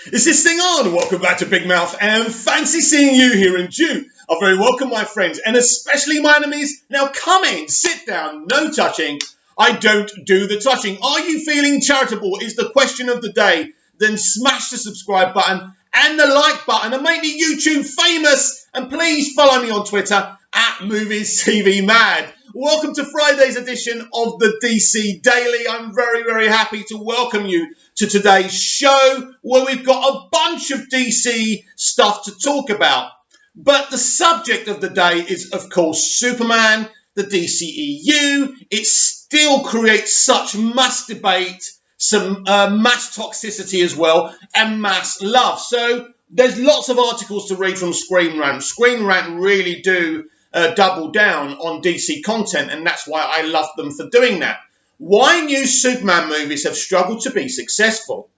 Is this thing on? Welcome back to Big Mouth and fancy seeing you here in June. Are very welcome, my friends, and especially my enemies. Now come in, sit down, no touching. I don't do the touching. Are you feeling charitable is the question of the day. Then smash the subscribe button and the like button and make me YouTube famous. And please follow me on Twitter at Movies TV Mad. Welcome to Friday's edition of the DC Daily. I'm very, very happy to welcome you to today's show where we've got a bunch of DC stuff to talk about. But the subject of the day is, of course, Superman, the DCEU. It still creates such mass debate, some mass toxicity as well, and mass love. So there's lots of articles to read from Screen Rant. Screen Rant really do double down on DC content, and that's why I love them for doing that. Why new Superman movies have struggled to be successful.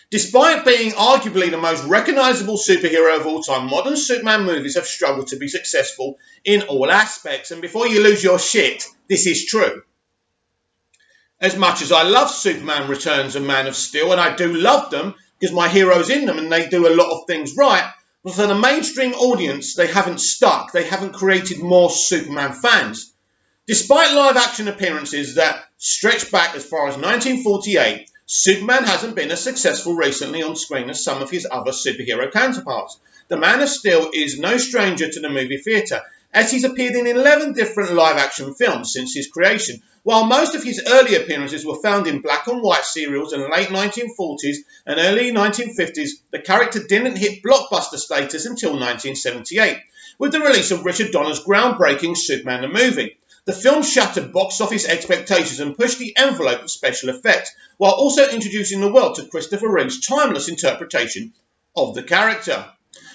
Despite being arguably the most recognisable superhero of all time, modern Superman movies have struggled to be successful in all aspects. And before you lose your shit, this is true. As much as I love Superman Returns and Man of Steel, and I do love them because my hero's in them and they do a lot of things right, but for the mainstream audience, they haven't stuck. They haven't created more Superman fans. Despite live-action appearances that stretch back as far as 1948, Superman hasn't been as successful recently on screen as some of his other superhero counterparts. The Man of Steel is no stranger to the movie theatre, as he's appeared in 11 different live-action films since his creation, while most of his early appearances were found in black and white serials in the late 1940s and early 1950s. The character didn't hit blockbuster status until 1978, with the release of Richard Donner's groundbreaking Superman the Movie. The film shattered box office expectations and pushed the envelope of special effects, while also introducing the world to Christopher Reeve's timeless interpretation of the character.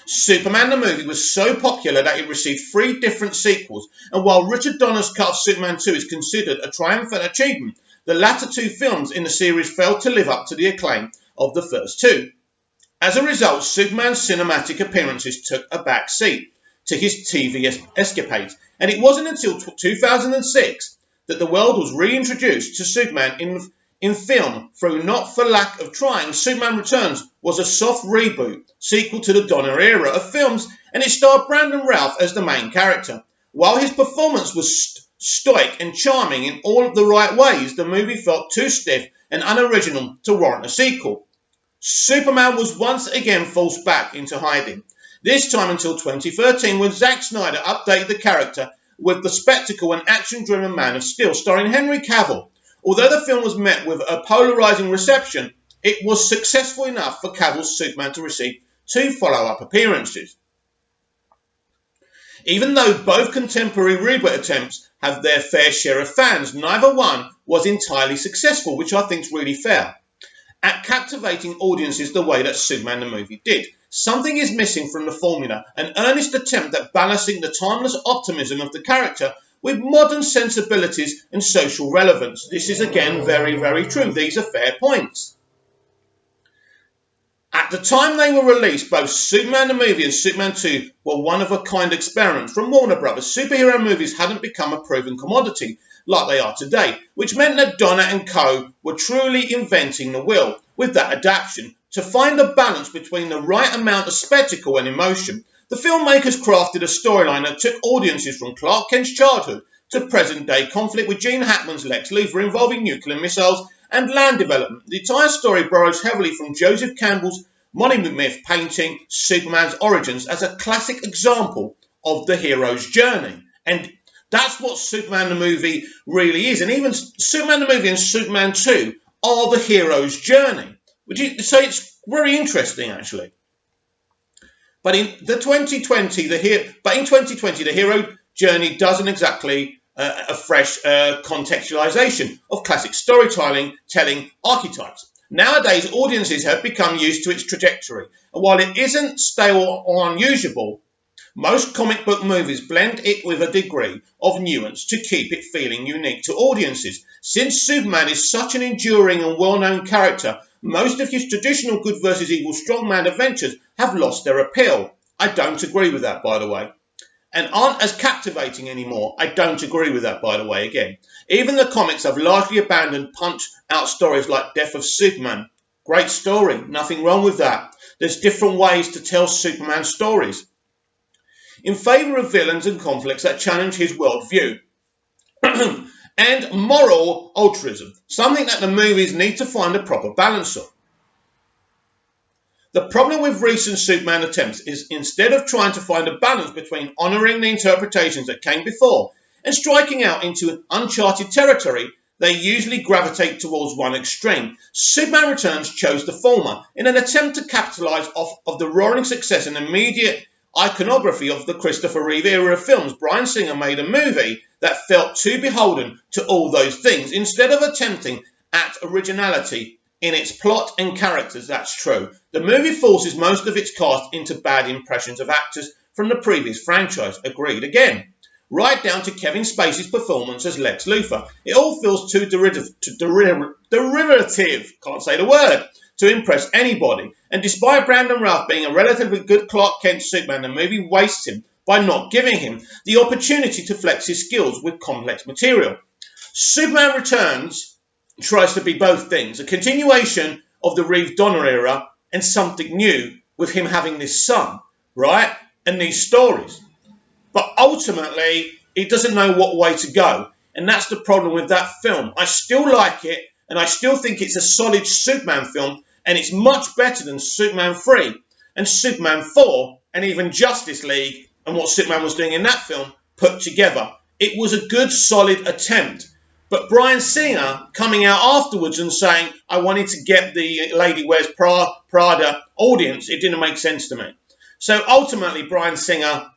Superman the movie was so popular that it received 3 different sequels, and while Richard Donner's cut of Superman 2 is considered a triumphant achievement, the latter 2 films in the series failed to live up to the acclaim of the first 2. As a result, Superman's cinematic appearances took a back seat to his TV escapades, and it wasn't until 2006 that the world was reintroduced to Superman in film through Not for Lack of Trying. Superman Returns was a soft reboot sequel to the Donner era of films, and it starred Brandon Routh as the main character. While his performance was stoic and charming in all of the right ways, the movie felt too stiff and unoriginal to warrant a sequel. Superman was once again forced back into hiding, this time until 2013 when Zack Snyder updated the character with the spectacle and action-driven Man of Steel starring Henry Cavill. Although the film was met with a polarising reception, it was successful enough for Cavill's Superman to receive 2 follow-up appearances. Even though both contemporary reboot attempts have their fair share of fans, neither one was entirely successful, which I think is really fair, at captivating audiences the way that Superman the movie did. Something is missing from the formula, an earnest attempt at balancing the timeless optimism of the character with modern sensibilities and social relevance. This is again very, very true. These are fair points. At the time they were released, both Superman the movie and Superman 2 were one-of-a-kind experiments from Warner Brothers. Superhero movies hadn't become a proven commodity like they are today, which meant that Donner and co. were truly inventing the wheel with that adaptation to find a balance between the right amount of spectacle and emotion. The filmmakers crafted a storyline that took audiences from Clark Kent's childhood to present-day conflict with Gene Hackman's Lex Luthor involving nuclear missiles and land development. The entire story borrows heavily from Joseph Campbell's monomyth painting Superman's origins as a classic example of the hero's journey. And that's what Superman the movie really is. And even Superman the movie and Superman 2 are the hero's journey. So it's very interesting, actually. But in 2020, the hero journey doesn't exactly a fresh contextualization of classic storytelling archetypes. Nowadays, audiences have become used to its trajectory, and while it isn't stale or unusual, most comic book movies blend it with a degree of nuance to keep it feeling unique to audiences. Since Superman is such an enduring and well-known character, most of his traditional good versus evil strongman adventures have lost their appeal. I don't agree with that, by the way. And aren't as captivating anymore. I don't agree with that, by the way, again. Even the comics have largely abandoned punch-out stories like Death of Superman Great story, nothing wrong with that. There's different ways to tell Superman stories. In favour of villains and conflicts that challenge his worldview. And moral altruism, something that the movies need to find a proper balance of. The problem with recent Superman attempts is instead of trying to find a balance between honouring the interpretations that came before and striking out into uncharted territory, they usually gravitate towards one extreme. Superman Returns chose the former in an attempt to capitalise off of the roaring success and immediate iconography of the Christopher Reeve era of films. Bryan Singer made a movie that felt too beholden to all those things instead of attempting at originality in its plot and characters. That's true. The movie forces most of its cast into bad impressions of actors from the previous franchise. Agreed again. Right down to Kevin Spacey's performance as Lex Luthor. It all feels too derivative, can't say the word, to impress anybody. And despite Brandon Routh being a relatively good Clark Kent Superman, the movie wastes him by not giving him the opportunity to flex his skills with complex material. Superman Returns tries to be both things, a continuation of the Reeve Donner era and something new with him having this son, right? And these stories. But ultimately, he doesn't know what way to go. And that's the problem with that film. I still like it, and I still think it's a solid Superman film, and it's much better than Superman 3 and Superman 4 and even Justice League and what Superman was doing in that film put together. It was a good, solid attempt. But Bryan Singer coming out afterwards and saying, I wanted to get the Lady Wears Prada audience, it didn't make sense to me. So ultimately, Bryan Singer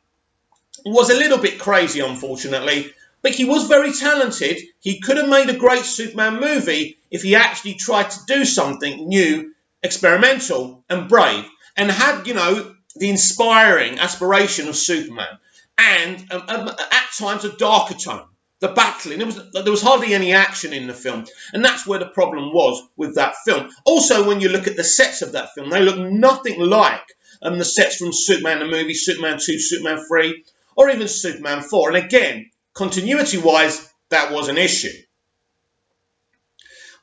was a little bit crazy, unfortunately, but he was very talented. He could have made a great Superman movie if he actually tried to do something new, experimental and brave, and had, the inspiring aspiration of Superman, and at times a darker tone. The battling, there was hardly any action in the film, and that's where the problem was with that film. Also, when you look at the sets of that film, they look nothing like the sets from Superman the movie, Superman 2, Superman 3, or even Superman 4. And again, continuity-wise, that was an issue.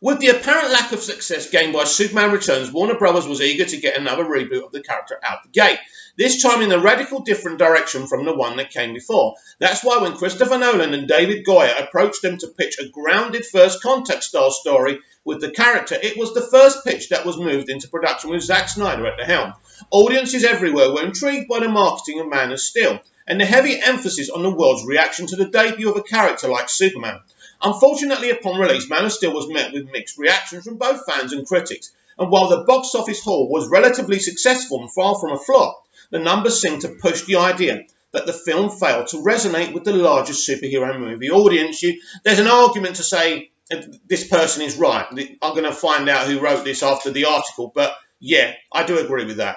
With the apparent lack of success gained by Superman Returns, Warner Bros. Was eager to get another reboot of the character out the gate, this time in a radical different direction from the one that came before. That's why when Christopher Nolan and David Goyer approached them to pitch a grounded First Contact style story with the character, it was the first pitch that was moved into production with Zack Snyder at the helm. Audiences everywhere were intrigued by the marketing of Man of Steel and the heavy emphasis on the world's reaction to the debut of a character like Superman. Unfortunately, upon release, Man of Steel was met with mixed reactions from both fans and critics, and while the box office haul was relatively successful and far from a flop, the numbers seemed to push the idea that the film failed to resonate with the largest superhero movie audience. There's an argument to say this person is right. I'm going to find out who wrote this after the article, but yeah, I do agree with that.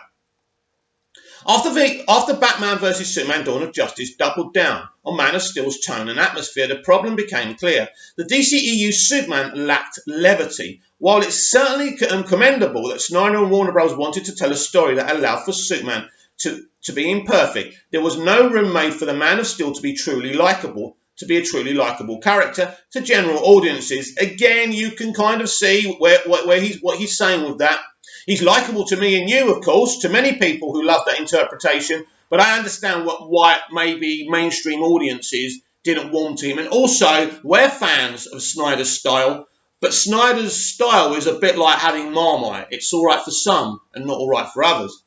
After Batman vs Superman Dawn of Justice doubled down on Man of Steel's tone and atmosphere, the problem became clear. The DCEU Superman lacked levity. While it's certainly commendable that Snyder and Warner Bros. Wanted to tell a story that allowed for Superman to be imperfect, there was no room made for the Man of Steel to be truly likable, to be a truly likable character to general audiences. Again, you can kind of see what he's saying with that. He's likable to me and you, of course, to many people who love that interpretation, but I understand why maybe mainstream audiences didn't warm to him. And also, we're fans of Snyder's style, but Snyder's style is a bit like having Marmite. It's all right for some and not all right for others.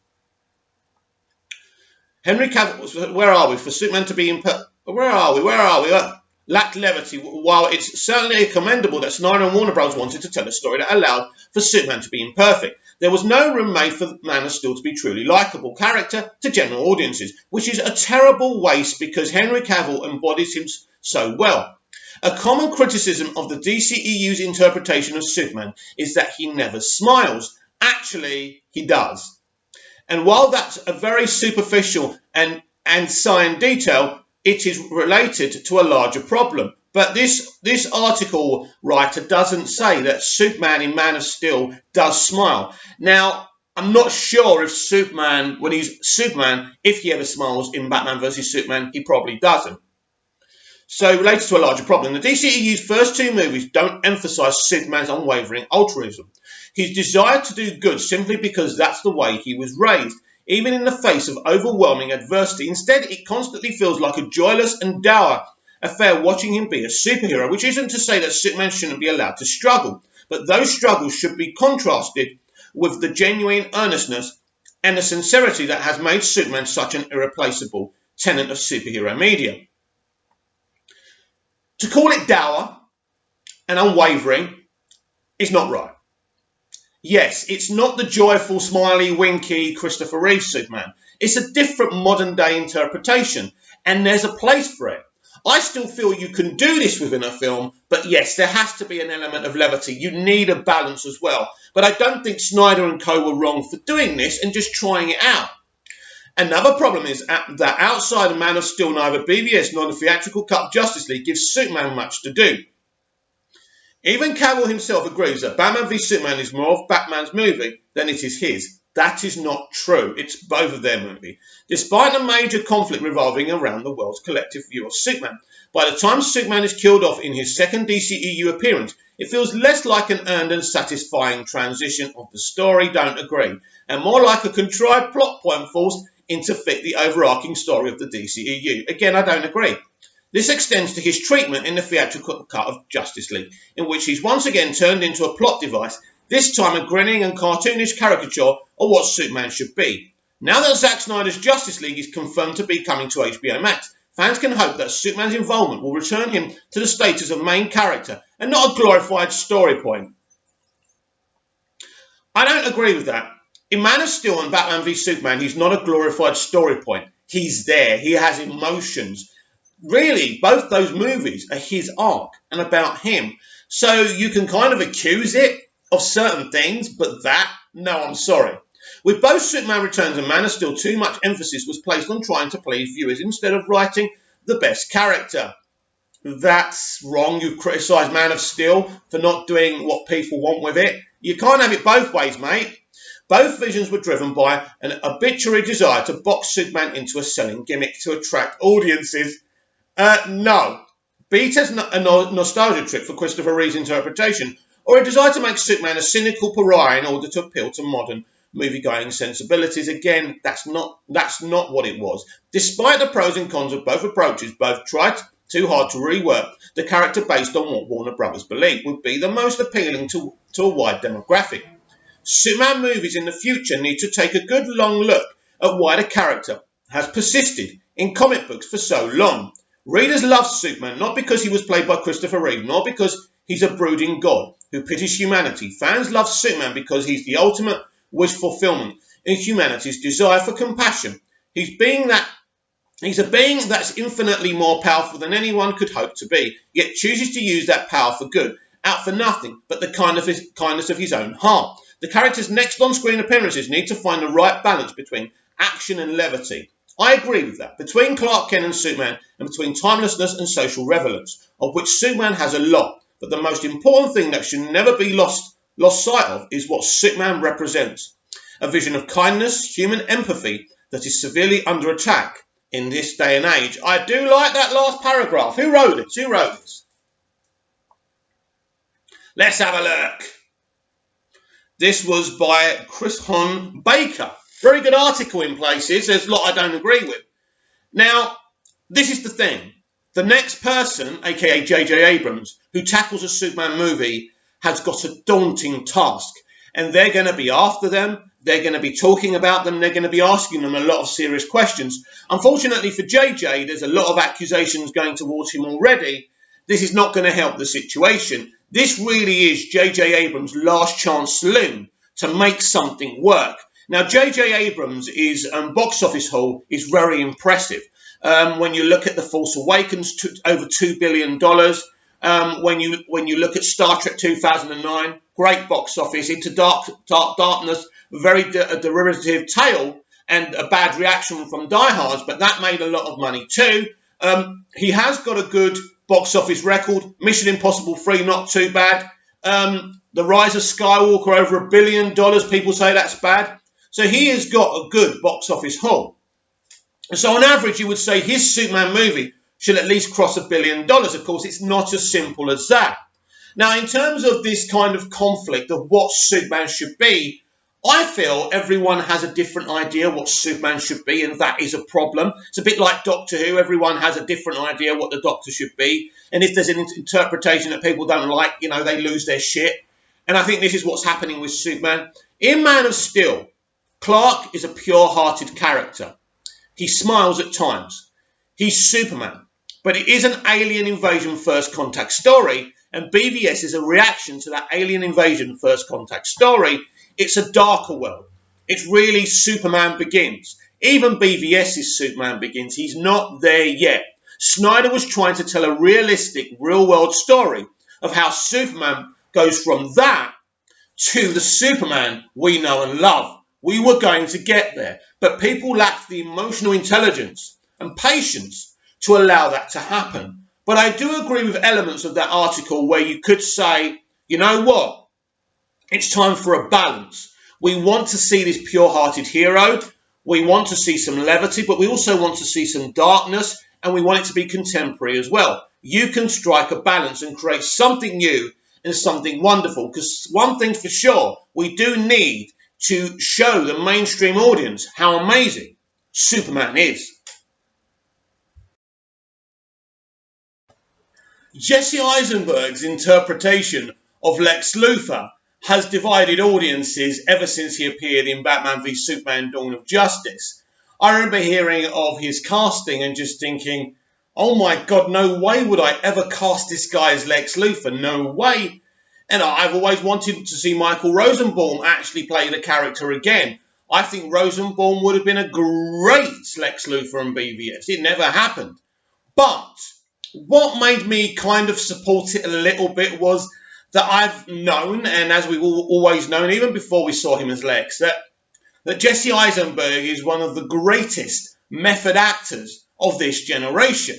Henry Cavill, where are we? For Superman to be where are we? Lacked levity. While it's certainly commendable that Snyder and Warner Bros. Wanted to tell a story that allowed for Superman to be imperfect, there was no room made for Man of Steel to be truly likable character to general audiences, which is a terrible waste because Henry Cavill embodies him so well. A common criticism of the DCEU's interpretation of Superman is that he never smiles. Actually, he does. And while that's a very superficial and signed detail, it is related to a larger problem. But this article writer doesn't say that Superman in Man of Steel does smile. Now, I'm not sure if Superman, when he's Superman, if he ever smiles in Batman vs Superman, he probably doesn't. So related to a larger problem, the DCEU's first two movies don't emphasise Superman's unwavering altruism. His desire to do good simply because that's the way he was raised, even in the face of overwhelming adversity. Instead, it constantly feels like a joyless and dour affair watching him be a superhero, which isn't to say that Superman shouldn't be allowed to struggle, but those struggles should be contrasted with the genuine earnestness and the sincerity that has made Superman such an irreplaceable tenet of superhero media. To call it dour and unwavering is not right. Yes, it's not the joyful, smiley, winky Christopher Reeve Superman. It's a different modern day interpretation, and there's a place for it. I still feel you can do this within a film, but yes, there has to be an element of levity. You need a balance as well. But I don't think Snyder and co were wrong for doing this and just trying it out. Another problem is that outside of Man of Steel, neither BVS nor the theatrical cut of Justice League gives Superman much to do. Even Cavill himself agrees that Batman v Superman is more of Batman's movie than it is his. That is not true. It's both of their movie. Despite a major conflict revolving around the world's collective view of Superman, by the time Superman is killed off in his second DCEU appearance, it feels less like an earned and satisfying transition of the story, don't agree, and more like a contrived plot point forced in to fit the overarching story of the DCEU. Again, I don't agree. This extends to his treatment in the theatrical cut of Justice League, in which he's once again turned into a plot device, this time a grinning and cartoonish caricature of what Superman should be. Now that Zack Snyder's Justice League is confirmed to be coming to HBO Max, fans can hope that Superman's involvement will return him to the status of main character and not a glorified story point. I don't agree with that. In Man of Steel and Batman v Superman, he's not a glorified story point. He's there. He has emotions. Really, both those movies are his arc and about him. So you can kind of accuse it of certain things, but no, I'm sorry. With both Superman Returns and Man of Steel, too much emphasis was placed on trying to please viewers instead of writing the best character. That's wrong. You criticise Man of Steel for not doing what people want with it. You can't have it both ways, mate. Both visions were driven by an arbitrary desire to box Superman into a selling gimmick to attract audiences. No. Be it as a nostalgia trip for Christopher Reeve's interpretation, or a desire to make Superman a cynical pariah in order to appeal to modern movie-going sensibilities. Again, that's not what it was. Despite the pros and cons of both approaches, both tried too hard to rework the character based on what Warner Brothers believed would be the most appealing to a wide demographic. Superman movies in the future need to take a good long look at why the character has persisted in comic books for so long. Readers love Superman not because he was played by Christopher Reeve, nor because he's a brooding god who pities humanity. Fans love Superman because he's the ultimate wish fulfillment in humanity's desire for compassion. He's a being that's infinitely more powerful than anyone could hope to be, yet chooses to use that power for good, out for nothing but the kindness of his own heart. The character's next on-screen appearances need to find the right balance between action and levity. I agree with that. Between Clark Kent and Superman, and between timelessness and social relevance, of which Superman has a lot. But the most important thing that should never be lost sight of is what Superman represents. A vision of kindness, human empathy that is severely under attack in this day and age. I do like that last paragraph. Who wrote this? Let's have a look. This was by Chris Hon Baker. Very good article in places. There's a lot I don't agree with. Now, this is the thing. The next person, aka J.J. Abrams, who tackles a Superman movie has got a daunting task. And they're going to be after them. They're going to be talking about them. They're going to be asking them a lot of serious questions. Unfortunately for JJ, there's a lot of accusations going towards him already. This is not going to help the situation. This really is J.J. Abrams' last chance saloon to make something work. Now, J.J. Abrams' box office haul is very impressive. When you look at The Force Awakens, over $2 billion. When you look at Star Trek 2009, great box office. Into Darkness, very derivative tale and a bad reaction from diehards, but that made a lot of money too. He has got a good box office record. Mission Impossible 3, not too bad. The Rise of Skywalker, over $1 billion. People say that's bad. So he has got a good box office haul. So on average, you would say his Superman movie should at least cross $1 billion. Of course, it's not as simple as that. Now, in terms of this kind of conflict of what Superman should be, I feel everyone has a different idea what Superman should be, and that is a problem. It's a bit like Doctor Who. Everyone has a different idea what the Doctor should be. And if there's an interpretation that people don't like, they lose their shit. And I think this is what's happening with Superman. In Man of Steel, Clark is a pure-hearted character. He smiles at times. He's Superman. But it is an alien invasion first contact story, and BVS is a reaction to that alien invasion first contact story. It's a darker world. It's really Superman Begins. Even BVS's Superman Begins, he's not there yet. Snyder was trying to tell a realistic, real-world story of how Superman goes from that to the Superman we know and love. We were going to get there, but people lacked the emotional intelligence and patience to allow that to happen. But I do agree with elements of that article where you could say, you know what? It's time for a balance. We want to see this pure-hearted hero. We want to see some levity, but we also want to see some darkness, and we want it to be contemporary as well. You can strike a balance and create something new and something wonderful, because one thing's for sure, we do need to show the mainstream audience how amazing Superman is. Jesse Eisenberg's interpretation of Lex Luthor has divided audiences ever since he appeared in Batman v Superman Dawn of Justice. I remember hearing of his casting and just thinking, oh my God, no way would I ever cast this guy as Lex Luthor, no way. And I've always wanted to see Michael Rosenbaum actually play the character again. I think Rosenbaum would have been a great Lex Luthor in BVS. It never happened. But what made me kind of support it a little bit was that I've known, and as we've always known, even before we saw him as Lex, that Jesse Eisenberg is one of the greatest method actors of this generation.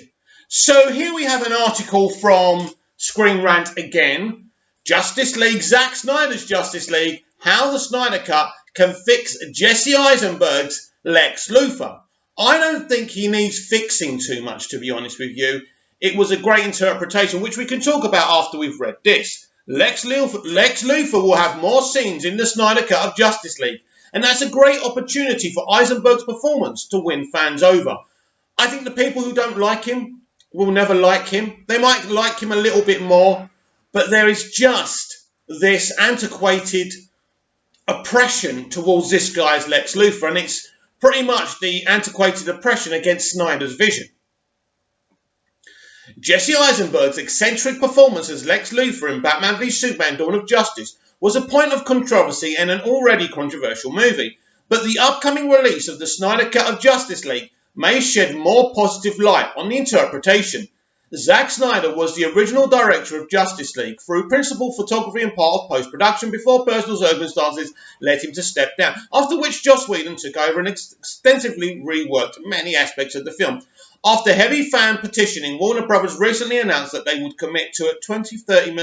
So here we have an article from Screen Rant again. Justice League, Zack Snyder's Justice League, how the Snyder Cut can fix Jesse Eisenberg's Lex Luthor. I don't think he needs fixing too much, to be honest with you. It was a great interpretation, which we can talk about after we've read this. Lex Luthor will have more scenes in the Snyder Cut of Justice League, and that's a great opportunity for Eisenberg's performance to win fans over. I think the people who don't like him will never like him. They might like him a little bit more, but there is just this antiquated oppression towards this guy's Lex Luthor, and it's pretty much the antiquated oppression against Snyder's vision. Jesse Eisenberg's eccentric performance as Lex Luthor in Batman v Superman Dawn of Justice was a point of controversy in an already controversial movie, but the upcoming release of the Snyder Cut of Justice League may shed more positive light on the interpretation. Zack Snyder was the original director of Justice League through principal photography and part of post-production before personal circumstances led him to step down, after which Joss Whedon took over and extensively reworked many aspects of the film. After heavy fan petitioning, Warner Brothers recently announced that they would commit to a $20 to $30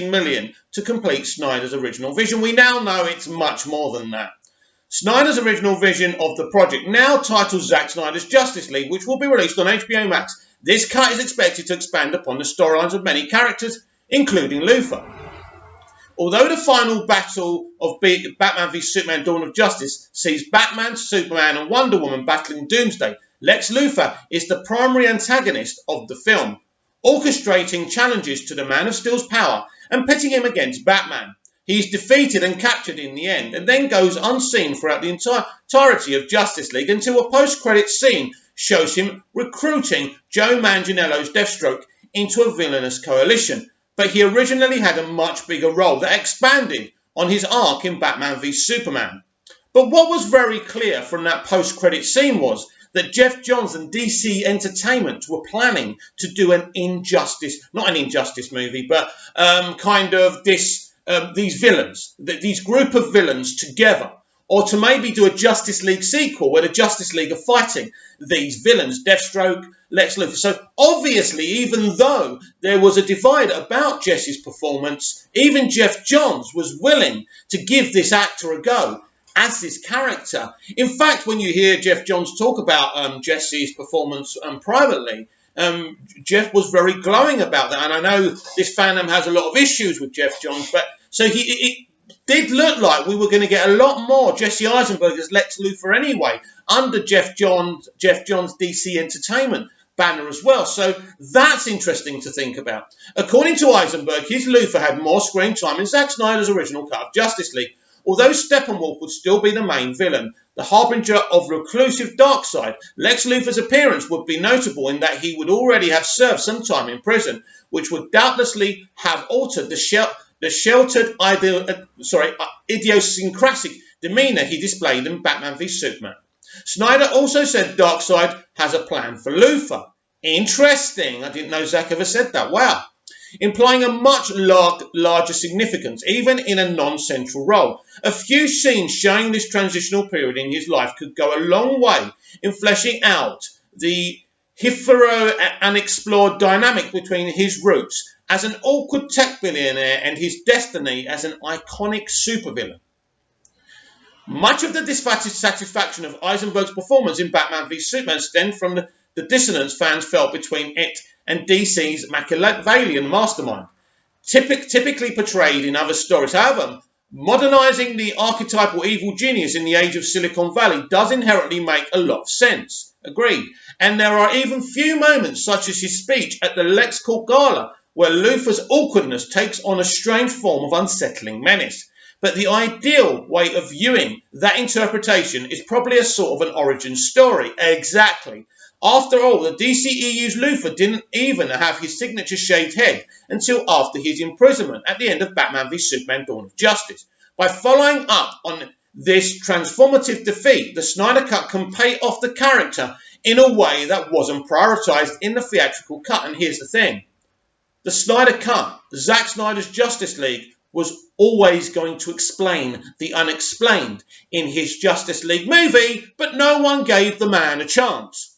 million to complete Snyder's original vision. We now know it's much more than that. Snyder's original vision of the project, now titled Zack Snyder's Justice League, which will be released on HBO Max. This cut is expected to expand upon the storylines of many characters, including Luthor. Although the final battle of Batman v Superman Dawn of Justice sees Batman, Superman and Wonder Woman battling Doomsday, Lex Luthor is the primary antagonist of the film, orchestrating challenges to the Man of Steel's power and pitting him against Batman. He is defeated and captured in the end, and then goes unseen throughout the entirety of Justice League until a post-credits scene shows him recruiting Joe Manganiello's Deathstroke into a villainous coalition. But he originally had a much bigger role that expanded on his arc in Batman v Superman. But what was very clear from that post-credits scene was that Jeff Johns and DC Entertainment were planning to do an not an Injustice movie, but these villains, these group of villains together, or to maybe do a Justice League sequel where the Justice League are fighting these villains, Deathstroke, Lex Luthor. So obviously, even though there was a divide about Jesse's performance, even Jeff Johns was willing to give this actor a go. as this character. In fact, when you hear Jeff Johns talk about Jesse's performance privately, Jeff was very glowing about that. And I know this fandom has a lot of issues with Jeff Johns, but so it did look like we were going to get a lot more Jesse Eisenberg as Lex Luthor anyway, under Jeff Johns' DC Entertainment banner as well. So that's interesting to think about. According to Eisenberg, his Luthor had more screen time in Zack Snyder's original cut of Justice League. Although Steppenwolf would still be the main villain, the harbinger of reclusive Darkseid, Lex Luthor's appearance would be notable in that he would already have served some time in prison, which would doubtlessly have altered the sheltered, idiosyncratic demeanour he displayed in Batman v Superman. Snyder also said Darkseid has a plan for Luthor. Interesting. I didn't know Zack ever said that. Wow. Implying a much larger significance, even in a non-central role. A few scenes showing this transitional period in his life could go a long way in fleshing out the hitherto unexplored dynamic between his roots as an awkward tech billionaire and his destiny as an iconic supervillain. Much of the dissatisfaction of Eisenberg's performance in Batman v Superman stemmed from the dissonance fans felt between it and DC's Machiavellian mastermind, typically portrayed in other stories. However, modernizing the archetypal evil genius in the age of Silicon Valley does inherently make a lot of sense. Agreed. And there are even few moments, such as his speech at the LexCorp Gala, where Luthor's awkwardness takes on a strange form of unsettling menace. But the ideal way of viewing that interpretation is probably a sort of an origin story. Exactly. After all, the DCEU's Luthor didn't even have his signature shaved head until after his imprisonment at the end of Batman v Superman Dawn of Justice. By following up on this transformative defeat, the Snyder Cut can pay off the character in a way that wasn't prioritised in the theatrical cut. And here's the thing. The Snyder Cut, Zack Snyder's Justice League, was always going to explain the unexplained in his Justice League movie, but no one gave the man a chance.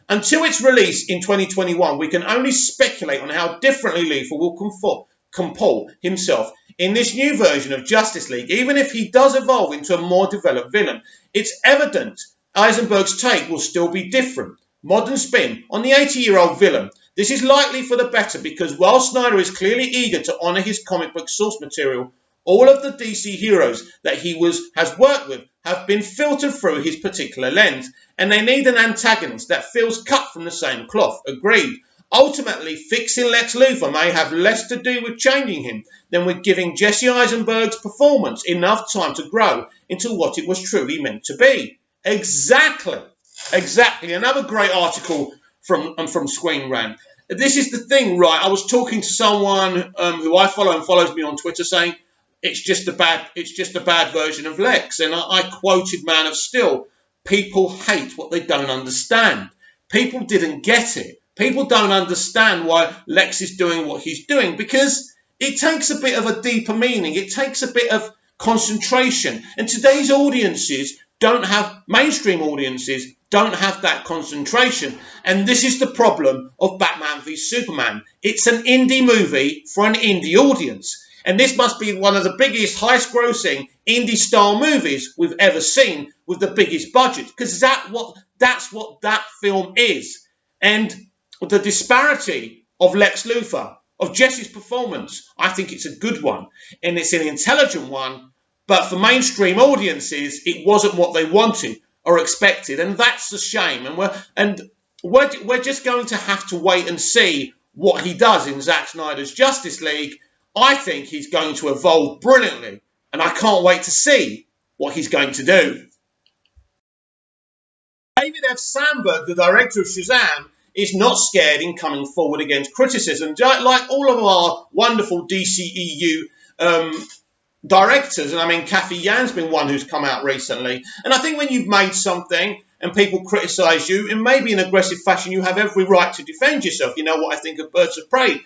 Until its release in 2021, we can only speculate on how differently Luthor will comport himself in this new version of Justice League, even if he does evolve into a more developed villain. It's evident Eisenberg's take will still be different. Modern spin on the 80-year-old villain. This is likely for the better because while Snyder is clearly eager to honour his comic book source material, all of the DC heroes that he has worked with have been filtered through his particular lens, and they need an antagonist that feels cut from the same cloth. Agreed. Ultimately, fixing Lex Luthor may have less to do with changing him than with giving Jesse Eisenberg's performance enough time to grow into what it was truly meant to be. Exactly. Another great article from Screen Rant. This is the thing, right? I was talking to someone who I follow and follows me on Twitter saying, it's just a bad version of Lex. And I quoted Man of Steel. People hate what they don't understand. People didn't get it. People don't understand why Lex is doing what he's doing because it takes a bit of a deeper meaning. It takes a bit of concentration. And today's audiences mainstream audiences don't have that concentration. And this is the problem of Batman v Superman. It's an indie movie for an indie audience. And this must be one of the biggest, highest-grossing indie-style movies we've ever seen with the biggest budget, because that's what that film is. And the disparity of Lex Luthor, of Jesse's performance, I think it's a good one, and it's an intelligent one, but for mainstream audiences, it wasn't what they wanted or expected, and that's a shame. And we're just going to have to wait and see what he does in Zack Snyder's Justice League. I think he's going to evolve brilliantly, and I can't wait to see what he's going to do. David F. Sandberg, the director of Shazam, is not scared in coming forward against criticism, like all of our wonderful DCEU directors. And I mean, Kathy Yan's been one who's come out recently. And I think when you've made something and people criticise you in maybe an aggressive fashion, you have every right to defend yourself. You know what I think of Birds of Prey.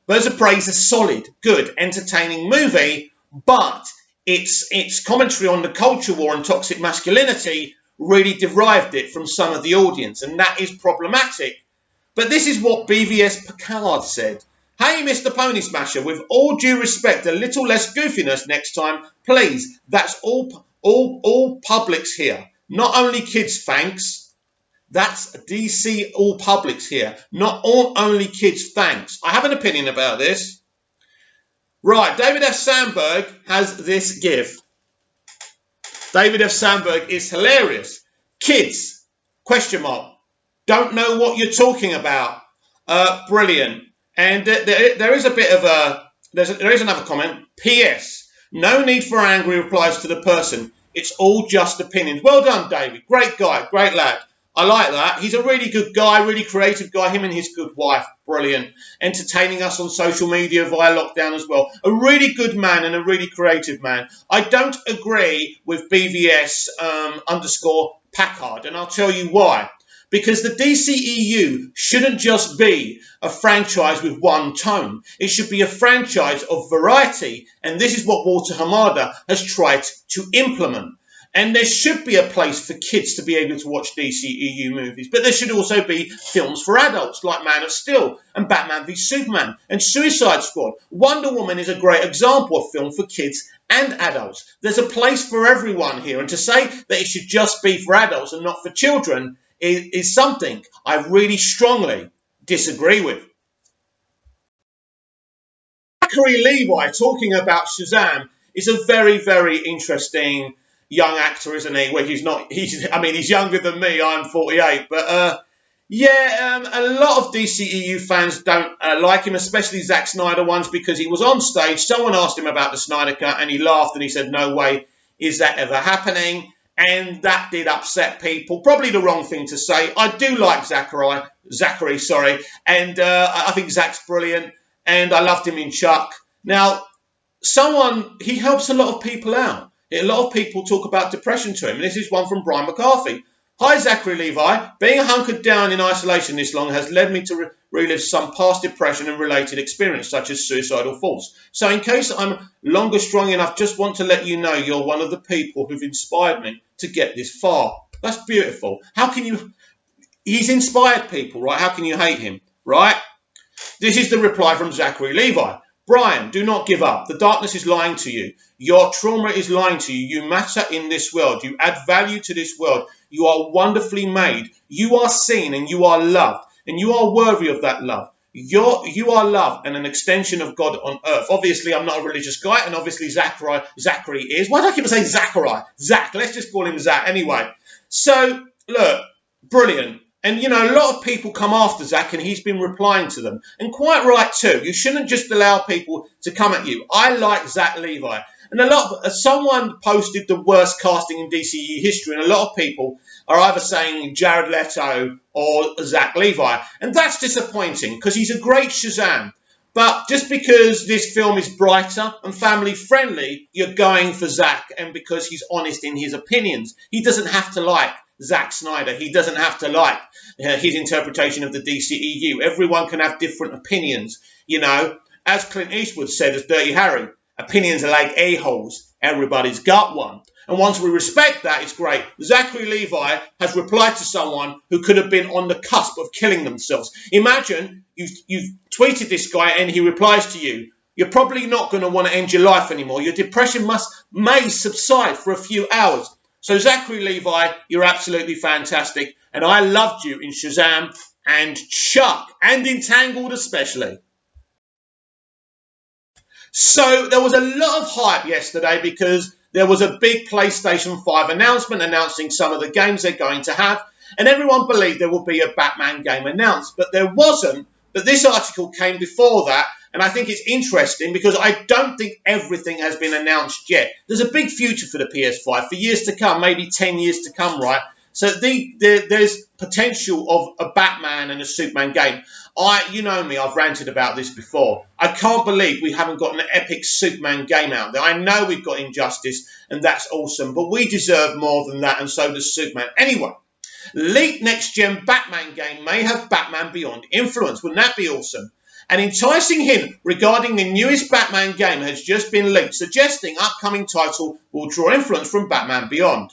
Birds of Prey is a solid, good, entertaining movie, but its commentary on the culture war and toxic masculinity really derived it from some of the audience, and that is problematic. But this is what BVS Picard said. Hey, Mr. Pony Smasher, with all due respect, a little less goofiness next time, please. That's all all publics here, not only kids, thanks. That's DC all publics here, not only kids, thanks. I have an opinion about this. Right, David F. Sandberg has this gif. David F. Sandberg is hilarious. Kids, question mark, don't know what you're talking about. Brilliant. And there is a bit of there is another comment. P.S. No need for angry replies to the person. It's all just opinions. Well done, David. Great guy. Great lad. I like that. He's a really good guy, really creative guy. Him and his good wife. Brilliant. Entertaining us on social media via lockdown as well. A really good man and a really creative man. I don't agree with BVS _ Packard, and I'll tell you why. Because the DCEU shouldn't just be a franchise with one tone. It should be a franchise of variety. And this is what Walter Hamada has tried to implement. And there should be a place for kids to be able to watch DCEU movies. But there should also be films for adults like Man of Steel and Batman v Superman and Suicide Squad. Wonder Woman is a great example of film for kids and adults. There's a place for everyone here. And to say that it should just be for adults and not for children is something I really strongly disagree with. Zachary Levi talking about Shazam is a very, very interesting young actor, isn't he? Well, he's younger than me. I'm 48, but a lot of DCEU fans don't like him, especially Zack Snyder ones, because he was on stage. Someone asked him about the Snyder Cut, and he laughed and he said, "No way is that ever happening." And that did upset people. Probably the wrong thing to say. I do like Zachary, and I think Zach's brilliant, and I loved him in Chuck. Now, he helps a lot of people out. A lot of people talk about depression to him, and this is one from Brian McCarthy. Hi, Zachary Levi. Being hunkered down in isolation this long has led me to relive some past depression and related experience, such as suicidal thoughts. So in case I'm longer strong enough, just want to let you know you're one of the people who've inspired me to get this far. That's beautiful. He's inspired people, right? How can you hate him, right? This is the reply from Zachary Levi. Brian, do not give up. The darkness is lying to you. Your trauma is lying to you. You matter in this world. You add value to this world. You are wonderfully made. You are seen and you are loved. And you are worthy of that love. You are love and an extension of God on earth. Obviously, I'm not a religious guy, and obviously Zachary is. Why do I keep saying Zachary? Zach. Let's just call him Zach anyway. So, look, brilliant. And, a lot of people come after Zach, and he's been replying to them. And quite right, too. You shouldn't just allow people to come at you. I like Zach Levi. And someone posted the worst casting in DCE history, and a lot of people are either saying Jared Leto or Zach Levi. And that's disappointing, because he's a great Shazam. But just because this film is brighter and family-friendly, you're going for Zach, and because he's honest in his opinions. He doesn't have to like Zack Snyder. He doesn't have to like his interpretation of the DCEU. Everyone can have different opinions, As Clint Eastwood said as Dirty Harry, opinions are like a-holes. Everybody's got one. And once we respect that, it's great. Zachary Levi has replied to someone who could have been on the cusp of killing themselves. Imagine you've tweeted this guy and he replies to you. You're probably not going to want to end your life anymore. Your depression may subside for a few hours. So Zachary Levi, you're absolutely fantastic. And I loved you in Shazam and Chuck and Entangled especially. So there was a lot of hype yesterday because there was a big PlayStation 5 announcement announcing some of the games they're going to have. And everyone believed there would be a Batman game announced. But there wasn't. But this article came before that. And I think it's interesting because I don't think everything has been announced yet. There's a big future for the PS5 for years to come, maybe 10 years to come, right? So there's potential of a Batman and a Superman game. You know me, I've ranted about this before. I can't believe we haven't got an epic Superman game out there. I know we've got Injustice, and that's awesome, but we deserve more than that, and so does Superman. Anyway, leaked next-gen Batman game may have Batman Beyond influence. Wouldn't that be awesome? An enticing hint regarding the newest Batman game has just been leaked, suggesting upcoming title will draw influence from Batman Beyond.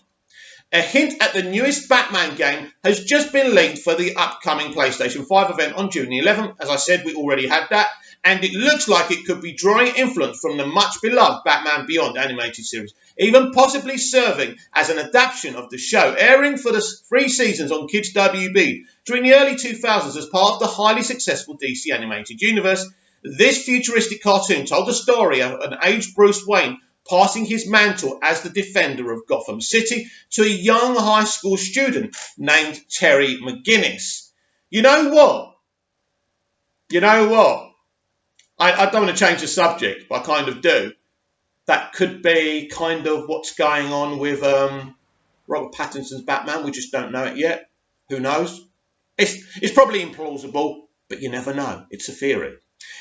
A hint at the newest Batman game has just been leaked for the upcoming PlayStation 5 event on June the 11th. As I said, we already had that. and it looks like it could be drawing influence from the much-beloved Batman Beyond animated series, even possibly serving as an adaptation of the show, airing for the 3 seasons on Kids WB during the early 2000s as part of the highly successful DC animated universe. This futuristic cartoon told the story of an aged Bruce Wayne passing his mantle as the defender of Gotham City to a young high school student named Terry McGinnis. You know what? I don't want to change the subject, but I kind of do. That could be kind of what's going on with Robert Pattinson's Batman. We just don't know it yet. Who knows? It's probably implausible, but you never know. It's a theory.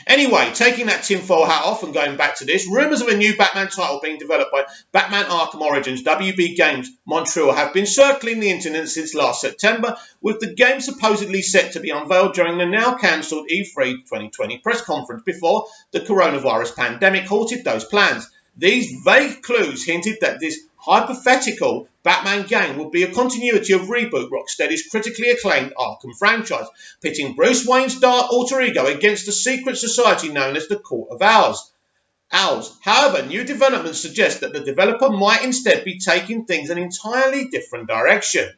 Anyway, taking that tinfoil hat off and going back to this, rumours of a new Batman title being developed by Batman Arkham Origins WB Games Montreal have been circling the internet since last September, with the game supposedly set to be unveiled during the now cancelled E3 2020 press conference before the coronavirus pandemic halted those plans. These vague clues hinted that this hypothetical Batman game would be a continuity of Reboot, Rocksteady's critically acclaimed Arkham franchise, pitting Bruce Wayne's dark alter ego against a secret society known as the Court of Owls. However, new developments suggest that the developer might instead be taking things an entirely different direction.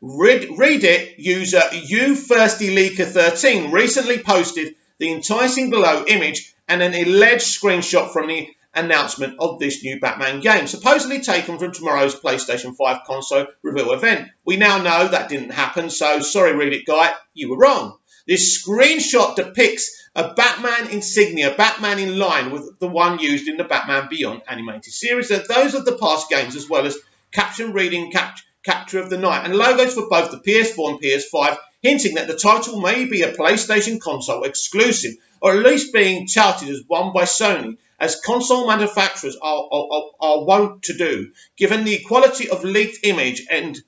Reddit user UThirstyLeaker13 recently posted the enticing below image and an alleged screenshot from the announcement of this new Batman game, supposedly taken from tomorrow's PlayStation 5 console reveal event. We now know that didn't happen, so sorry Reddit guy, you were wrong. This screenshot depicts a Batman insignia, Batman in line with the one used in the Batman Beyond animated series, and those of the past games, as well as caption reading Capture of the Night, and logos for both the PS4 and PS5, hinting that the title may be a PlayStation console exclusive, or at least being touted as one by Sony, as console manufacturers are wont to do, given the quality of the leaked image and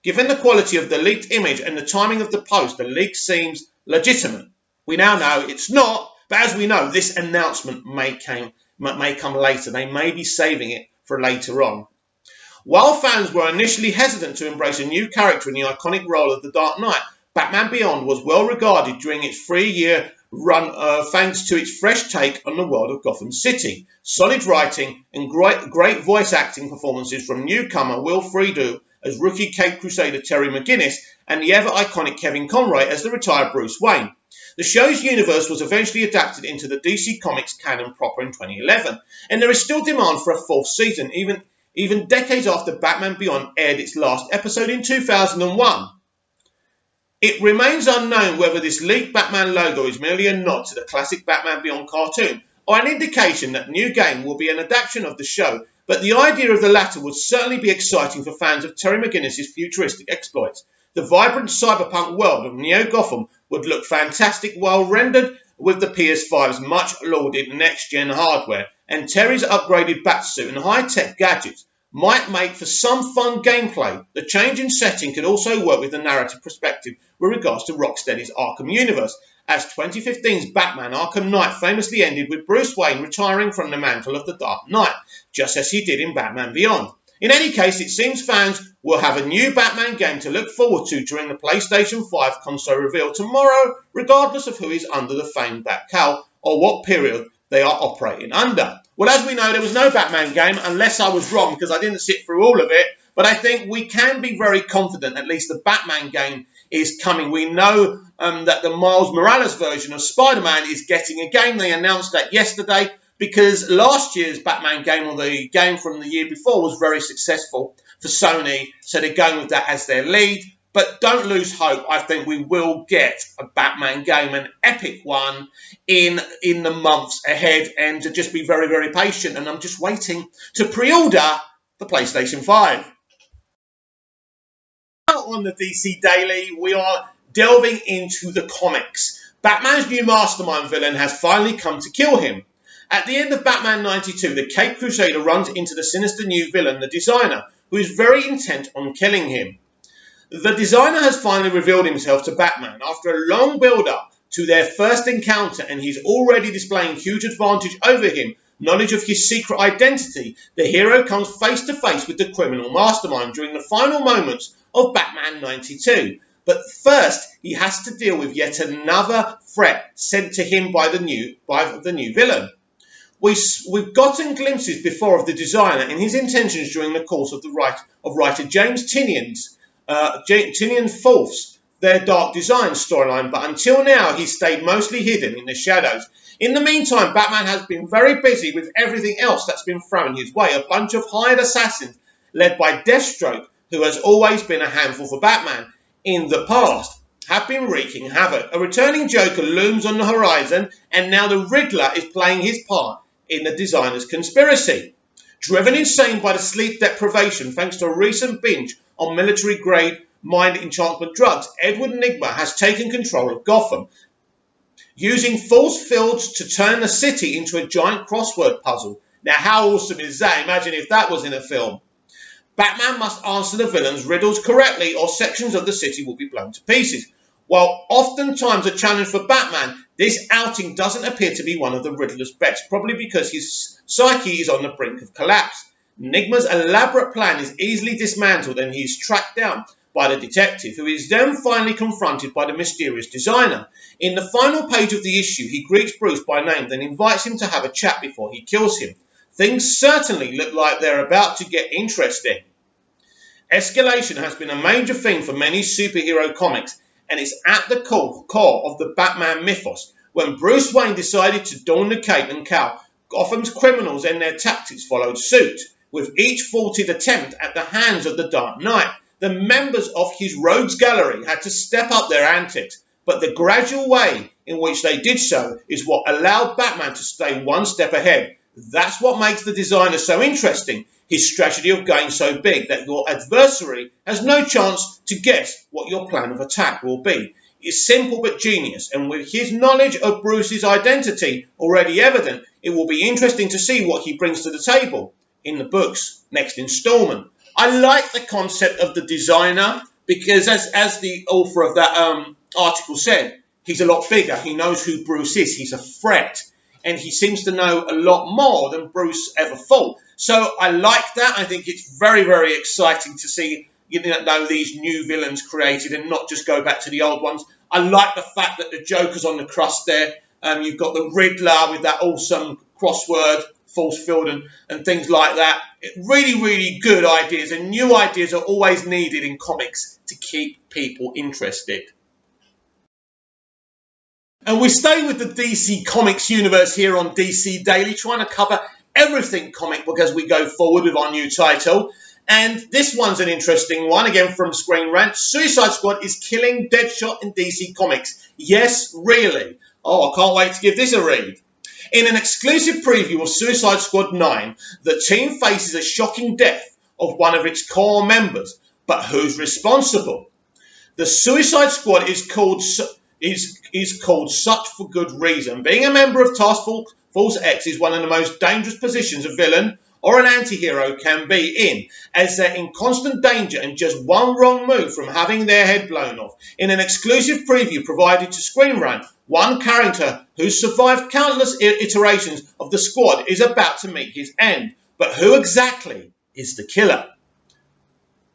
the timing of the post. The leak seems legitimate. We now know it's not, but as we know, this announcement may come later. They may be saving it for later on. While fans were initially hesitant to embrace a new character in the iconic role of the Dark Knight, Batman Beyond was well regarded during its 3-year run thanks to its fresh take on the world of Gotham City, solid writing and great voice acting performances from newcomer Will Friedle as rookie Caped Crusader Terry McGinnis and the ever iconic Kevin Conroy as the retired Bruce Wayne. The show's universe was eventually adapted into the DC Comics canon proper in 2011, and there is still demand for a 4th season, even decades after Batman Beyond aired its last episode in 2001. It remains unknown whether this leaked Batman logo is merely a nod to the classic Batman Beyond cartoon or an indication that the new game will be an adaptation of the show, but the idea of the latter would certainly be exciting for fans of Terry McGinnis' futuristic exploits. The vibrant cyberpunk world of Neo Gotham would look fantastic while rendered with the PS5's much-lauded next-gen hardware, and Terry's upgraded batsuit and high-tech gadgets might make for some fun gameplay. The change in setting could also work with the narrative perspective with regards to Rocksteady's Arkham universe, as 2015's Batman Arkham Knight famously ended with Bruce Wayne retiring from the mantle of the Dark Knight, just as he did in Batman Beyond. In any case, it seems fans will have a new Batman game to look forward to during the PlayStation 5 console reveal tomorrow, regardless of who is under the famed Bat cowl or what period they are operating under. Well, as we know, there was no Batman game, unless I was wrong, because I didn't sit through all of it. But I think we can be very confident at least the Batman game is coming. We know that the Miles Morales version of Spider-Man is getting a game. They announced that yesterday because last year's Batman game, or the game from the year before, was very successful for Sony. So they're going with that as their lead. But don't lose hope. I think we will get a Batman game, an epic one, in the months ahead. And to just be very, very patient. And I'm just waiting to pre-order the PlayStation 5. Now on the DC Daily, we are delving into the comics. Batman's new mastermind villain has finally come to kill him. At the end of Batman 92, the Caped Crusader runs into the sinister new villain, the Designer, who is very intent on killing him. The Designer has finally revealed himself to Batman after a long build-up to their first encounter, and he's already displaying huge advantage over him. Knowledge of his secret identity, the hero comes face to face with the criminal mastermind during the final moments of Batman 92. But first, he has to deal with yet another threat sent to him by the new villain. We've gotten glimpses before of the designer and his intentions during the course of writer James Tynion's Fourth's their Dark Design storyline, but until now he's stayed mostly hidden in the shadows. In the meantime, Batman has been very busy with everything else that's been thrown his way. A bunch of hired assassins led by Deathstroke, who has always been a handful for Batman in the past, have been wreaking havoc. A returning Joker looms on the horizon, and now the Riddler is playing his part in the designer's conspiracy. Driven insane by the sleep deprivation thanks to a recent binge on military-grade mind enchantment drugs, Edward Nygma has taken control of Gotham, using force fields to turn the city into a giant crossword puzzle. Now, how awesome is that? Imagine if that was in a film. Batman must answer the villain's riddles correctly, or sections of the city will be blown to pieces. While oftentimes a challenge for Batman, this outing doesn't appear to be one of the Riddler's bets, probably because his psyche is on the brink of collapse. Nygma's elaborate plan is easily dismantled and he is tracked down by the detective, who is then finally confronted by the mysterious designer. In the final page of the issue, he greets Bruce by name, then invites him to have a chat before he kills him. Things certainly look like they're about to get interesting. Escalation has been a major theme for many superhero comics, and it's at the core of the Batman mythos. When Bruce Wayne decided to don the cape and cowl, Gotham's criminals and their tactics followed suit, with each faulted attempt at the hands of the Dark Knight. The members of his rogues gallery had to step up their antics, but the gradual way in which they did so is what allowed Batman to stay one step ahead. That's what makes the designer so interesting, his strategy of going so big that your adversary has no chance to guess what your plan of attack will be. It's simple but genius, and with his knowledge of Bruce's identity already evident, it will be interesting to see what he brings to the table in the book's next installment. I like the concept of the designer because, as the author of that article said, he's a lot bigger. He knows who Bruce is. He's a threat, and he seems to know a lot more than Bruce ever thought. So I like that. I think it's very, very exciting to see these new villains created and not just go back to the old ones. I like the fact that the Joker's on the crust there. You've got the Riddler with that awesome crossword, force field and things like that. Really, really good ideas, and new ideas are always needed in comics to keep people interested. And we stay with the DC Comics universe here on DC Daily, trying to cover everything comic book as we go forward with our new title. And this one's an interesting one, again from Screen Rant. Suicide Squad is killing Deadshot in DC Comics. Yes, really. Oh, I can't wait to give this a read. In an exclusive preview of Suicide Squad 9, the team faces a shocking death of one of its core members. But who's responsible? The Suicide Squad is called such for good reason. Being a member of Task Force X is one of the most dangerous positions a villain or an anti-hero can be in, as they're in constant danger and just one wrong move from having their head blown off. In an exclusive preview provided to Screen Rant, one character who survived countless iterations of the squad is about to meet his end. But who exactly is the killer?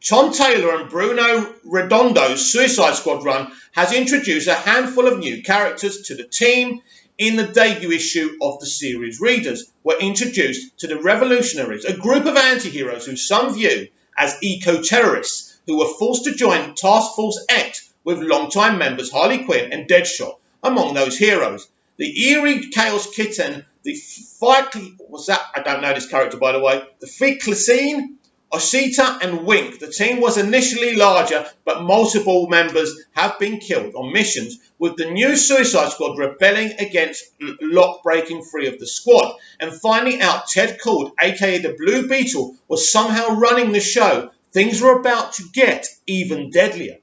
Tom Taylor and Bruno Redondo's Suicide Squad run has introduced a handful of new characters to the team. In the debut issue of the series, readers were introduced to the Revolutionaries, a group of anti-heroes who some view as eco-terrorists who were forced to join Task Force X with longtime members Harley Quinn and Deadshot among those heroes. The eerie Chaos Kitten, I don't know this character by the way, the Ficlacine, Osita and Wink. The team was initially larger, but multiple members have been killed on missions, with the new Suicide Squad rebelling against Locke breaking free of the squad and finding out Ted Cord, aka the Blue Beetle, was somehow running the show. Things were about to get even deadlier.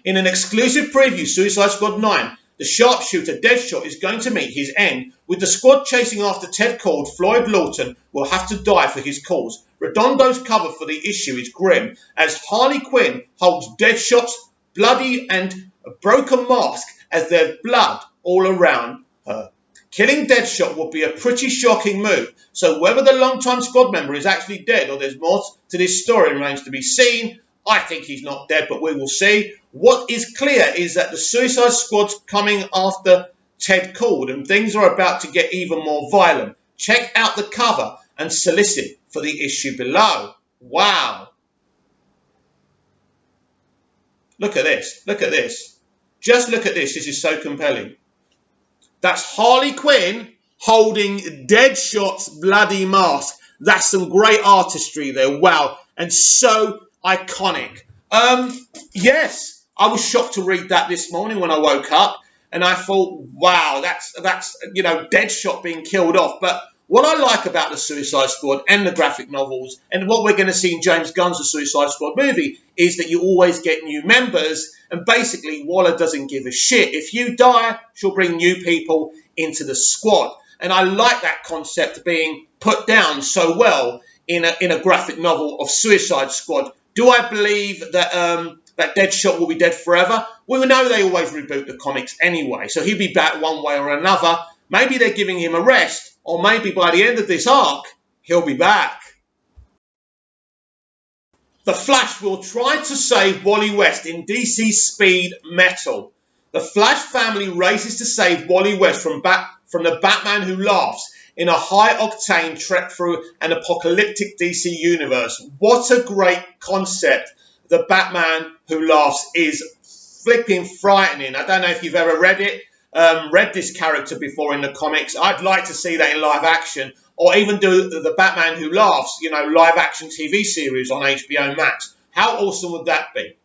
In an exclusive preview, Suicide Squad 9, the sharpshooter Deadshot is going to meet his end. With the squad chasing after Ted Cord, Floyd Lawton will have to die for his cause. Redondo's cover for the issue is grim, as Harley Quinn holds Deadshot's bloody and broken mask as there's blood all around her. Killing Deadshot would be a pretty shocking move, so whether the long-time squad member is actually dead or there's more to this story remains to be seen. I think he's not dead, but we will see. What is clear is that the Suicide Squad's coming after Ted Cord, and things are about to get even more violent. Check out the cover and solicit for the issue below. Wow. Look at this. Look at this. Just look at this. This is so compelling. That's Harley Quinn holding Deadshot's bloody mask. That's some great artistry there. Wow. And so iconic. Yes, I was shocked to read that this morning when I woke up. And I thought, wow, that's Deadshot being killed off. But what I like about the Suicide Squad and the graphic novels, and what we're going to see in James Gunn's The Suicide Squad movie, is that you always get new members, and basically Waller doesn't give a shit. If you die, she'll bring new people into the squad. And I like that concept being put down so well in a graphic novel of Suicide Squad. Do I believe that that Deadshot will be dead forever? We know they always reboot the comics anyway, so he'll be back one way or another. Maybe they're giving him a rest, or maybe by the end of this arc, he'll be back. The Flash will try to save Wally West in DC's Speed Metal. The Flash family races to save Wally West from the Batman Who Laughs in a high-octane trek through an apocalyptic DC universe. What a great concept. The Batman Who Laughs is flipping frightening. I don't know if you've ever read it, read this character before in the comics. I'd like to see that in live action, or even do the Batman Who Laughs, live action TV series on HBO Max. How awesome would that be?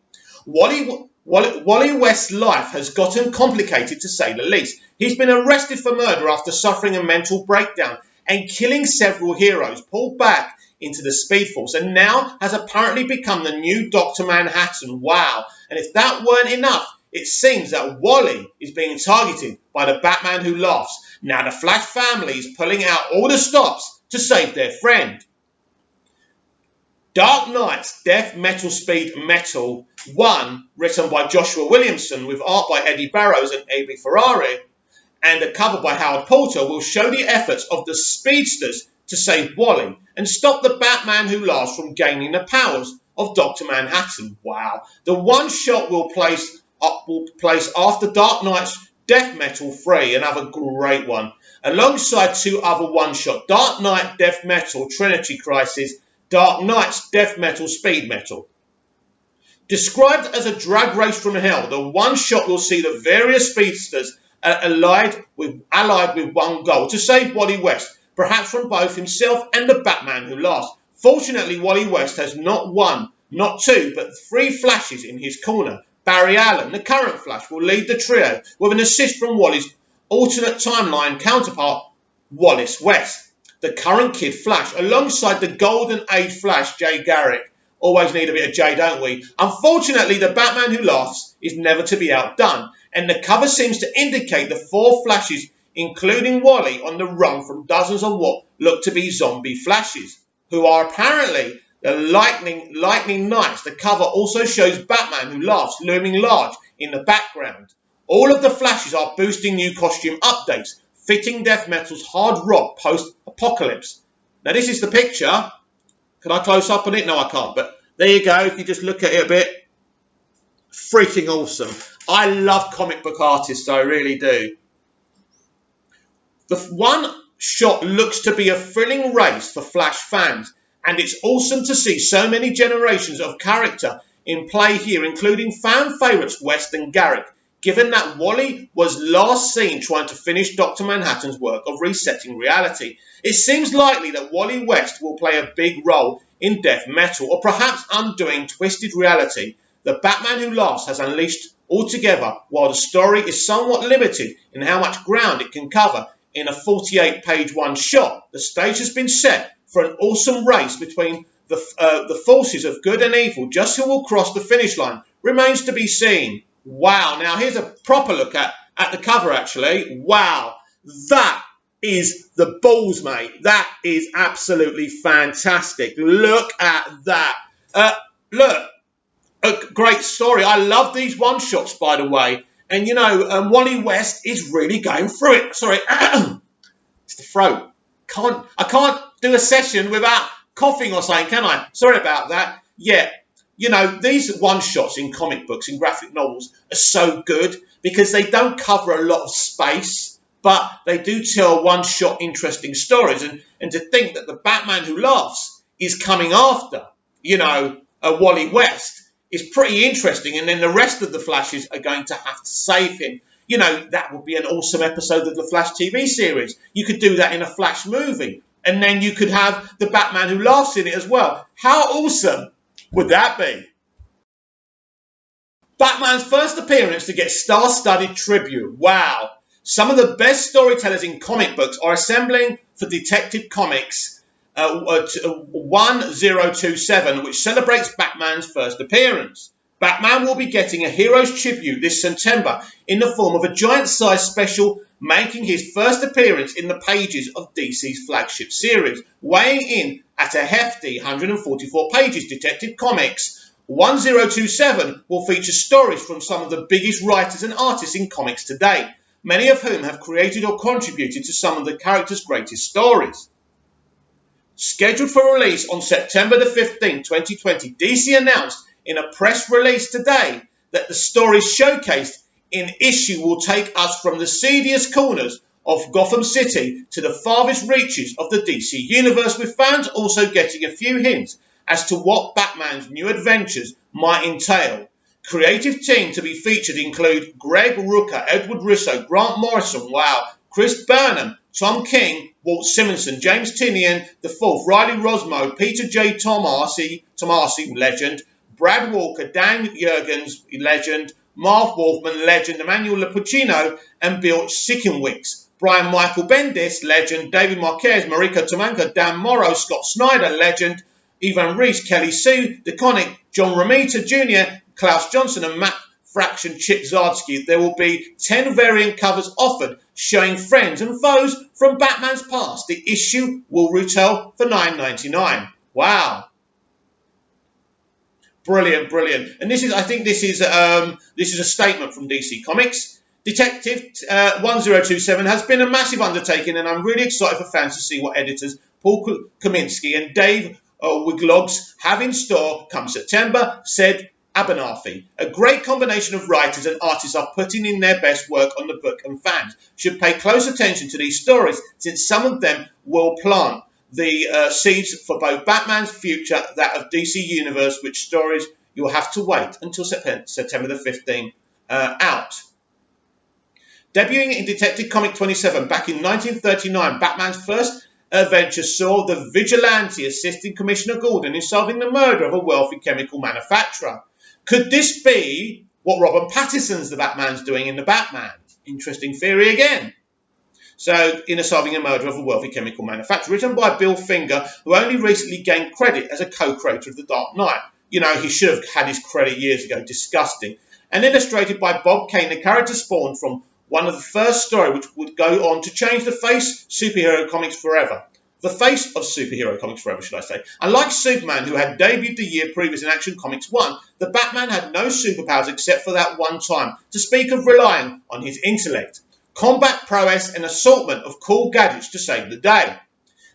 Wally West's life has gotten complicated, to say the least. He's been arrested for murder after suffering a mental breakdown and killing several heroes, pulled back into the Speed Force, and now has apparently become the new Dr. Manhattan. Wow. And if that weren't enough, it seems that Wally is being targeted by the Batman Who Laughs. Now the Flash family is pulling out all the stops to save their friend. Dark Knight's Death Metal Speed Metal 1, written by Joshua Williamson with art by Eddie Barrows and A.B. Ferrari, and a cover by Howard Porter, will show the efforts of the Speedsters to save Wally and stop the Batman Who Laughs from gaining the powers of Dr. Manhattan. Wow. The one-shot will place after Dark Knight's Death Metal 3, another great one, alongside two other one-shot, Dark Knight Death Metal Trinity Crisis, Dark Knight's Death Metal Speed Metal. Described as a drag race from hell, the one-shot will see the various speedsters allied with one goal: to save Wally West, perhaps from both himself and the Batman Who Laughs. Fortunately, Wally West has not one, not two, but three Flashes in his corner. Barry Allen, the current Flash, will lead the trio with an assist from Wally's alternate timeline counterpart, Wallace West, the current Kid Flash, alongside the Golden Age Flash, Jay Garrick. Always need a bit of Jay, don't we? Unfortunately, the Batman Who Laughs is never to be outdone, and the cover seems to indicate the four Flashes, including Wally, on the run from dozens of what look to be zombie Flashes, who are apparently the Lightning Knights. The cover also shows Batman Who Laughs looming large in the background. All of the Flashes are boosting new costume updates, fitting death metal's hard rock post-apocalypse. Now this is the picture. Can I close up on it? No, I can't. But there you go. If you just look at it a bit, freaking awesome. I love comic book artists. I really do. The one shot looks to be a thrilling race for Flash fans, and it's awesome to see so many generations of character in play here, including fan favourites West and Garrick, given that Wally was last seen trying to finish Dr. Manhattan's work of resetting reality. It seems likely that Wally West will play a big role in Death Metal, or perhaps undoing twisted reality the Batman Who Laughs has unleashed altogether, while the story is somewhat limited in how much ground it can cover in a 48-page one-shot. The stage has been set for an awesome race between the forces of good and evil. Just who will cross the finish line remains to be seen. Wow. Now, here's a proper look at the cover, actually. Wow. That is the balls, mate. That is absolutely fantastic. Look at that. Look. A great story. I love these one-shots, by the way. And, Wally West is really going through it. Sorry. It's the throat. I can't do a session without coughing or something, can I? Sorry about that. Yeah. You know, these one-shots in comic books and graphic novels are so good because they don't cover a lot of space, but they do tell one-shot interesting stories. And to think that the Batman Who Laughs is coming after, you know, Wally West is pretty interesting. And then the rest of the Flashes are going to have to save him. You know, that would be an awesome episode of the Flash TV series. You could do that in a Flash movie. And then you could have the Batman Who Laughs in it as well. How awesome would that be? Batman's first appearance to get star-studded tribute. Wow. Some of the best storytellers in comic books are assembling for Detective Comics 1027, which celebrates Batman's first appearance. Batman will be getting a hero's tribute this September in the form of a giant-sized special making his first appearance in the pages of DC's flagship series. Weighing in at a hefty 144 pages, Detective Comics 1027 will feature stories from some of the biggest writers and artists in comics today, many of whom have created or contributed to some of the characters' greatest stories. Scheduled for release on September the 15th, 2020, DC announced in a press release today that the stories showcased in issue will take us from the seediest corners of Gotham City to the farthest reaches of the DC universe, with fans also getting a few hints as to what Batman's new adventures might entail. Creative team to be featured include Greg Rucka, Edward Russo, Grant Morrison, Chris Burnham, Tom King, Walt Simonson, James Tynion IV, Riley Rosmo, Peter J. Tomasi, legend, Brad Walker, Dan Jurgens, legend, Marv Wolfman, legend, Emmanuel Lepuccino, and Bill Sickenwicks. Brian Michael Bendis, legend, David Marquez, Mariko Tamanka, Dan Morrow, Scott Snyder, legend, Ivan Reese, Kelly Sue, DeConnick, John Romita Jr., Klaus Johnson, and Matt Fraction Chip Zdarsky. There will be 10 variant covers offered showing friends and foes from Batman's past. The issue will retail for $9.99. Wow. Brilliant, brilliant. And I think this is a statement from DC Comics. Detective 1027 has been a massive undertaking, and I'm really excited for fans to see what editors Paul Kaminsky and Dave Wiglogs have in store come September, said Abernathy. A great combination of writers and artists are putting in their best work on the book, and fans should pay close attention to these stories, since some of them will plant the seeds for both Batman's future, that of DC Universe, which stories you'll have to wait until September the 15th out. Debuting in Detective Comic 27 back in 1939, Batman's first adventure saw the vigilante assisting Commissioner Gordon in solving the murder of a wealthy chemical manufacturer. Could this be what Robert Pattinson's The Batman's doing in The Batman? Interesting theory again. So, in solving a murder of a wealthy chemical manufacturer, written by Bill Finger, who only recently gained credit as a co-creator of The Dark Knight. You know, he should have had his credit years ago. Disgusting. And illustrated by Bob Kane, the character spawned from one of the first story which would go on to change the face superhero comics forever. The face of superhero comics forever, should I say. Unlike Superman, who had debuted the year previous in Action Comics 1, the Batman had no superpowers except for that one time, to speak of relying on his intellect, combat prowess, and assortment of cool gadgets to save the day.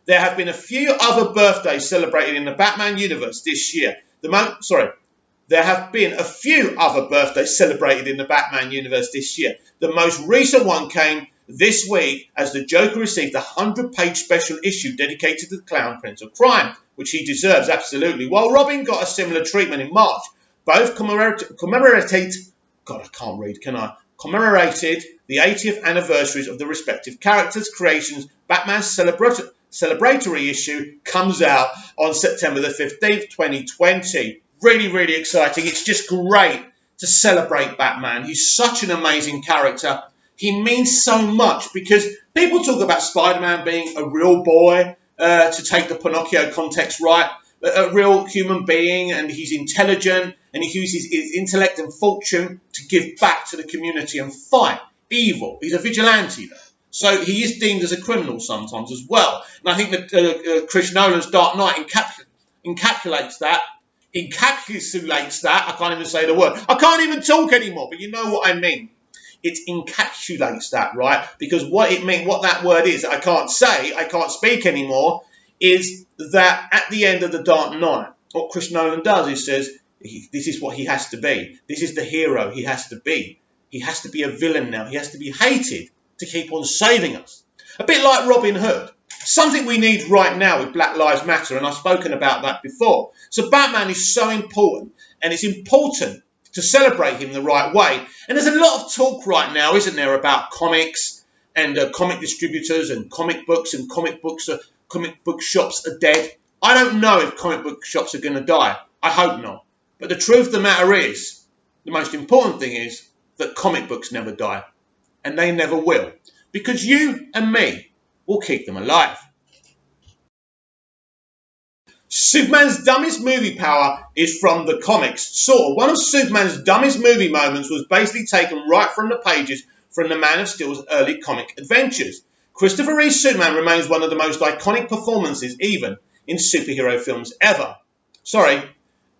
There have been a few other birthdays celebrated in the Batman universe this year. There have been a few other birthdays celebrated in the Batman universe this year. The most recent one came this week as the Joker received a 100-page special issue dedicated to the Clown Prince of Crime, which he deserves absolutely, while Robin got a similar treatment in March. Both commemorated the 80th anniversaries of the respective characters' creations. Batman's celebratory issue comes out on September the 15th, 2020. Really, really exciting. It's just great to celebrate Batman. He's such an amazing character. He means so much, because people talk about Spider-Man being a real boy, to take the Pinocchio context right, a real human being, and he's intelligent, and he uses his intellect and fortune to give back to the community and fight evil. He's a vigilante, though. So he is deemed as a criminal sometimes as well. And I think that Chris Nolan's Dark Knight encapsulates that. I can't even say the word. I can't even talk anymore, but you know what I mean. It encapsulates that, right? Because what that word is, I can't speak anymore, is that at the end of the Dark Knight, what Chris Nolan does is says, This is what he has to be. This is the hero he has to be. He has to be a villain now. He has to be hated to keep on saving us. A bit like Robin Hood. Something we need right now with Black Lives Matter, and I've spoken about that before. So Batman is so important, and it's important to celebrate him the right way. And there's a lot of talk right now, isn't there, about comics and comic distributors and comic books, and comic book shops are dead. I don't know if comic book shops are going to die. I hope not. But the truth of the matter is, the most important thing is that comic books never die. And they never will. Because you and me will keep them alive. Superman's dumbest movie power is from the comics. Sort of. One of Superman's dumbest movie moments was basically taken right from the pages from the Man of Steel's early comic adventures. Christopher Reeve's Superman remains one of the most iconic performances even in superhero films ever.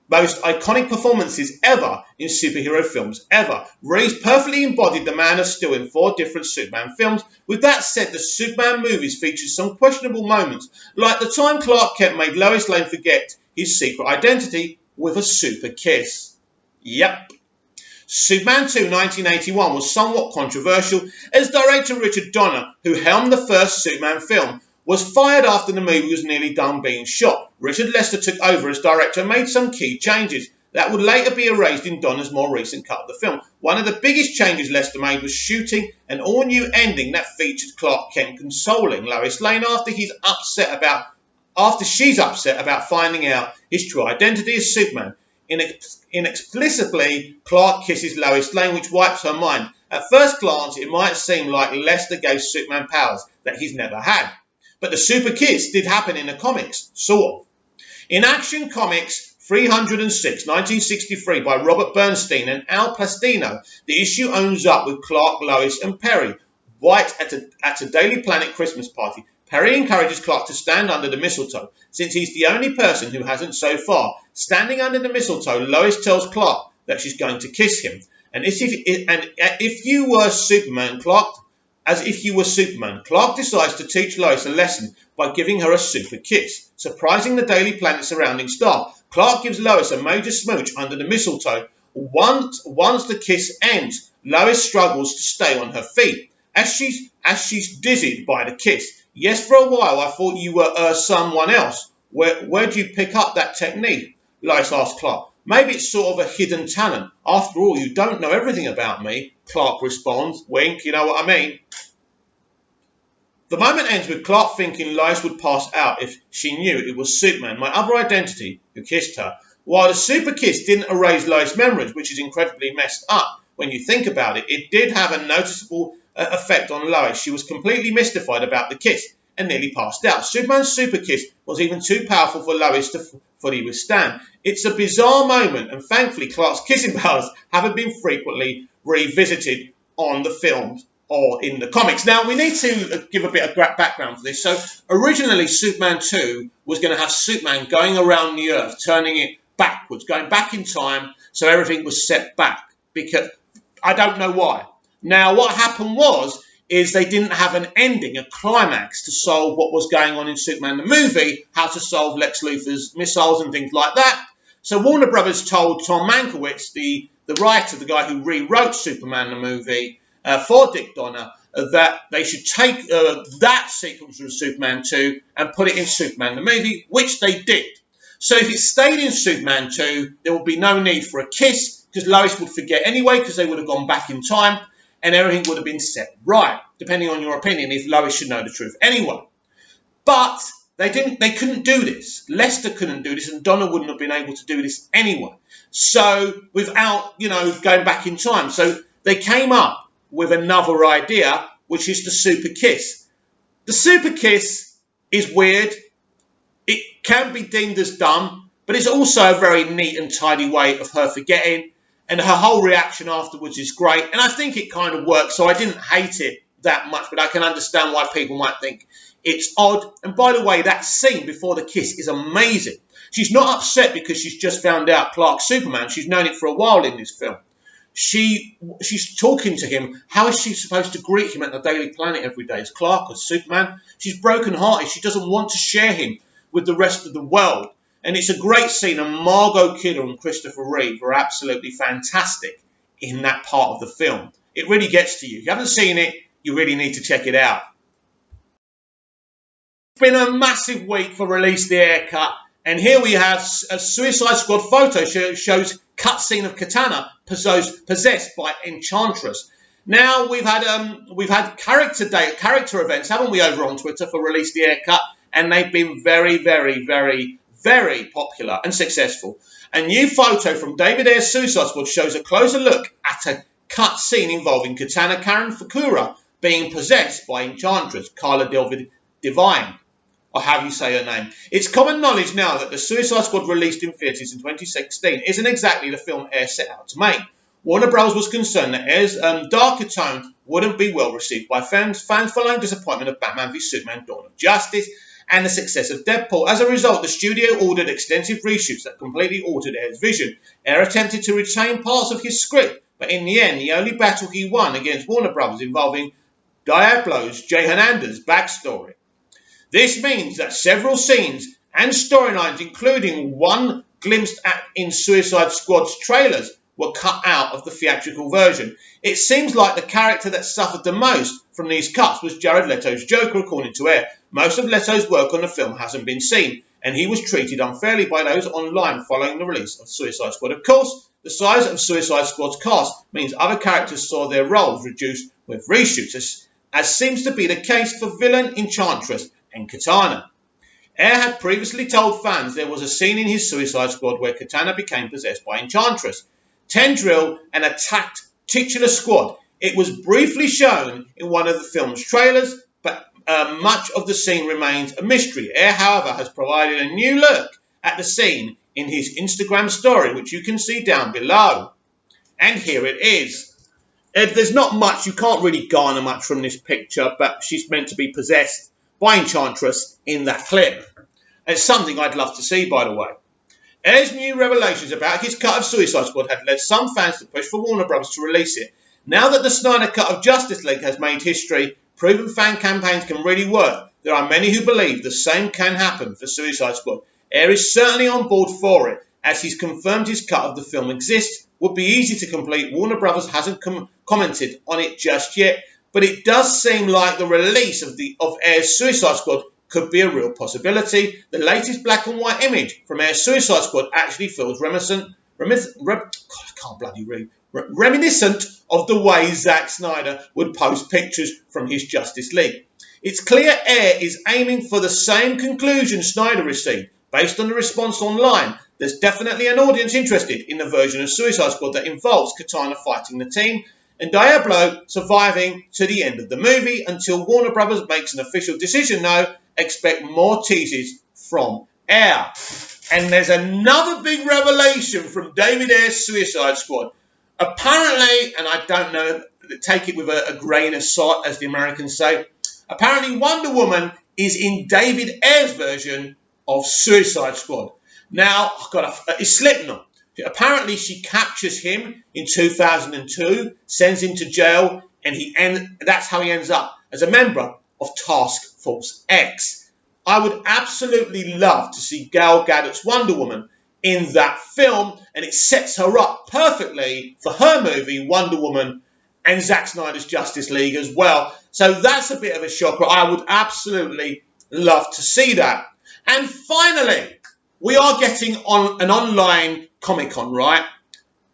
Most iconic performances ever in superhero films ever. Reeves perfectly embodied the Man of Steel in 4 different Superman films. With that said, the Superman movies featured some questionable moments, like the time Clark Kent made Lois Lane forget his secret identity with a super kiss. Yep. Superman 2 1981 was somewhat controversial, as director Richard Donner, who helmed the first Superman film, was fired after the movie was nearly done being shot. Richard Lester took over as director and made some key changes that would later be erased in Donner's more recent cut of the film. One of the biggest changes Lester made was shooting an all-new ending that featured Clark Kent consoling Lois Lane after she's upset about finding out his true identity as Superman. Inexplicably, Clark kisses Lois Lane, which wipes her mind. At first glance, it might seem like Lester gave Superman powers that he's never had. But the super kiss did happen in the comics, sort of. In Action Comics 306, 1963, by Robert Bernstein and Al Pastino, the issue owns up with Clark, Lois, and Perry White at a Daily Planet Christmas party. Perry encourages Clark to stand under the mistletoe, since he's the only person who hasn't so far. Standing under the mistletoe, Lois tells Clark that she's going to kiss him. If you were Superman, Clark decides to teach Lois a lesson by giving her a super kiss. Surprising the Daily Planet surrounding staff, Clark gives Lois a major smooch under the mistletoe. Once the kiss ends, Lois struggles to stay on her feet as she's dizzied by the kiss. Yes, for a while I thought you were someone else. Where'd you pick up that technique? Lois asks Clark. Maybe it's sort of a hidden talent. After all, you don't know everything about me, Clark responds. Wink, you know what I mean. The moment ends with Clark thinking Lois would pass out if she knew it was Superman, my other identity, who kissed her. While the super kiss didn't erase Lois' memories, which is incredibly messed up when you think about it, it did have a noticeable effect on Lois. She was completely mystified about the kiss and nearly passed out. Superman's super kiss was even too powerful for Lois to fully withstand. It's a bizarre moment, and thankfully Clark's kissing powers haven't been frequently revisited on the films or in the comics. Now, we need to give a bit of background for this. So, originally, Superman 2 was going to have Superman going around the Earth, turning it backwards, going back in time, so everything was set back. Because I don't know why. Now, what happened is they didn't have an ending, a climax, to solve what was going on in Superman the movie, how to solve Lex Luthor's missiles and things like that. So Warner Brothers told Tom Mankiewicz, the writer, the guy who rewrote Superman the movie, for Dick Donner, that they should take that sequence from Superman 2 and put it in Superman the movie, which they did. So if it stayed in Superman 2, there would be no need for a kiss, because Lois would forget anyway, because they would have gone back in time, and everything would have been set right, depending on your opinion, if Lois should know the truth anyway. But they couldn't do this. Lester couldn't do this, and Donner wouldn't have been able to do this anyway. So without, going back in time. So they came up with another idea, which is the super kiss. The super kiss is weird. It can be deemed as dumb, but it's also a very neat and tidy way of her forgetting. And her whole reaction afterwards is great. And I think it kind of works, so I didn't hate it that much, but I can understand why people might think it's odd. And by the way, that scene before the kiss is amazing. She's not upset because she's just found out Clark's Superman. She's known it for a while in this film. She's talking to him. How is she supposed to greet him at the Daily Planet every day? As Clark or Superman? She's broken-hearted. She doesn't want to share him with the rest of the world. And it's a great scene, and Margot Kidder and Christopher Reeve are absolutely fantastic in that part of the film. It really gets to you. If you haven't seen it, you really need to check it out. It's been a massive week for Release the Haircut, and here we have a Suicide Squad photo shows cutscene of Katana possessed by Enchantress. Now we've had character events, haven't we, over on Twitter for Release the Haircut, and they've been very, very, very, very popular and successful. A new photo from David Ayer's Suicide Squad shows a closer look at a cut scene involving Katana Karen Fukura being possessed by Enchantress Carla Devine, or however you say her name. It's common knowledge now that the Suicide Squad released in theatres in 2016 isn't exactly the film Ayer set out to make. Warner Bros. Was concerned that Ayer's darker tone wouldn't be well received by fans following disappointment of Batman v Superman Dawn of Justice and the success of Deadpool. As a result, the studio ordered extensive reshoots that completely altered Ayer's vision. Ayer attempted to retain parts of his script, but in the end, the only battle he won against Warner Bros. Involving Diablo's Jay Hernandez's backstory. This means that several scenes and storylines, including one glimpsed at in Suicide Squad's trailers, were cut out of the theatrical version. It seems like the character that suffered the most from these cuts was Jared Leto's Joker, according to Ayer. Most of Leto's work on the film hasn't been seen, and he was treated unfairly by those online following the release of Suicide Squad. Of course, the size of Suicide Squad's cast means other characters saw their roles reduced with reshoots, as seems to be the case for villain Enchantress and Katana. Ayer had previously told fans there was a scene in his Suicide Squad where Katana became possessed by Enchantress, Tendril, and attacked titular squad. It was briefly shown in one of the film's trailers, but much of the scene remains a mystery. Ayer, however, has provided a new look at the scene in his Instagram story, which you can see down below. And here it is. There's not much, you can't really garner much from this picture, but she's meant to be possessed by Enchantress in that clip. It's something I'd love to see, by the way. Ayer's new revelations about his cut of Suicide Squad had led some fans to push for Warner Bros. To release it. Now that the Snyder cut of Justice League has made history, proven fan campaigns can really work. There are many who believe the same can happen for Suicide Squad. Ayer is certainly on board for it, as he's confirmed his cut of the film exists, would be easy to complete. Warner Bros. Hasn't commented on it just yet, but it does seem like the release of Ayer's Suicide Squad could be a real possibility. The latest black and white image from Ayer's Suicide Squad actually feels reminiscent of the way Zack Snyder would post pictures from his Justice League. It's clear Ayer is aiming for the same conclusion Snyder received. Based on the response online, there's definitely an audience interested in the version of Suicide Squad that involves Katana fighting the team and Diablo surviving to the end of the movie. Until Warner Bros. Makes an official decision, though, expect more teases from Ayer. And there's another big revelation from David Ayer's Suicide Squad. Apparently, and I don't know, take it with a grain of salt, as the Americans say, apparently Wonder Woman is in David Ayer's version of Suicide Squad. Now, it's Slipknot. Apparently, she captures him in 2002, sends him to jail, and that's how he ends up as a member of Task Force X. I would absolutely love to see Gal Gadot's Wonder Woman in that film, and it sets her up perfectly for her movie Wonder Woman and Zack Snyder's Justice League as well. So that's a bit of a shocker. I would absolutely love to see that. And finally, we are getting on an online Comic-Con, right?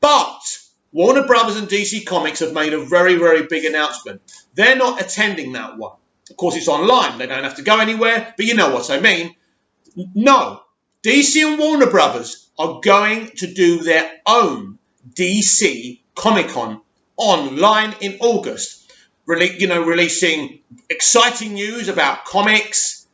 But Warner Brothers and DC Comics have made a very, very big announcement. They're not attending that one. Of course, it's online. They don't have to go anywhere, but you know what I mean. No, DC and Warner Brothers are going to do their own DC Comic-Con online in August. Releasing exciting news about comics,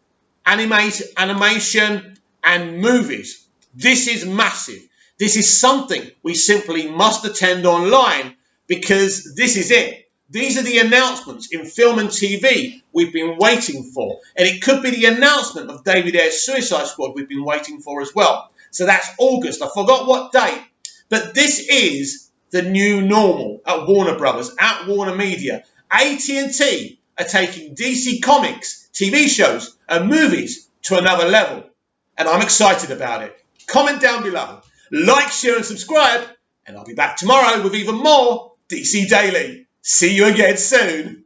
animation, and movies. This is massive. This is something we simply must attend online because this is it. These are the announcements in film and TV we've been waiting for. And it could be the announcement of David Ayer's Suicide Squad we've been waiting for as well. So that's August. I forgot what date. But this is the new normal at Warner Brothers, at Warner Media. AT&T are taking DC Comics, TV shows and movies to another level. And I'm excited about it. comment down below, like, share and subscribe, and I'll be back tomorrow with even more DC Daily. See you again soon.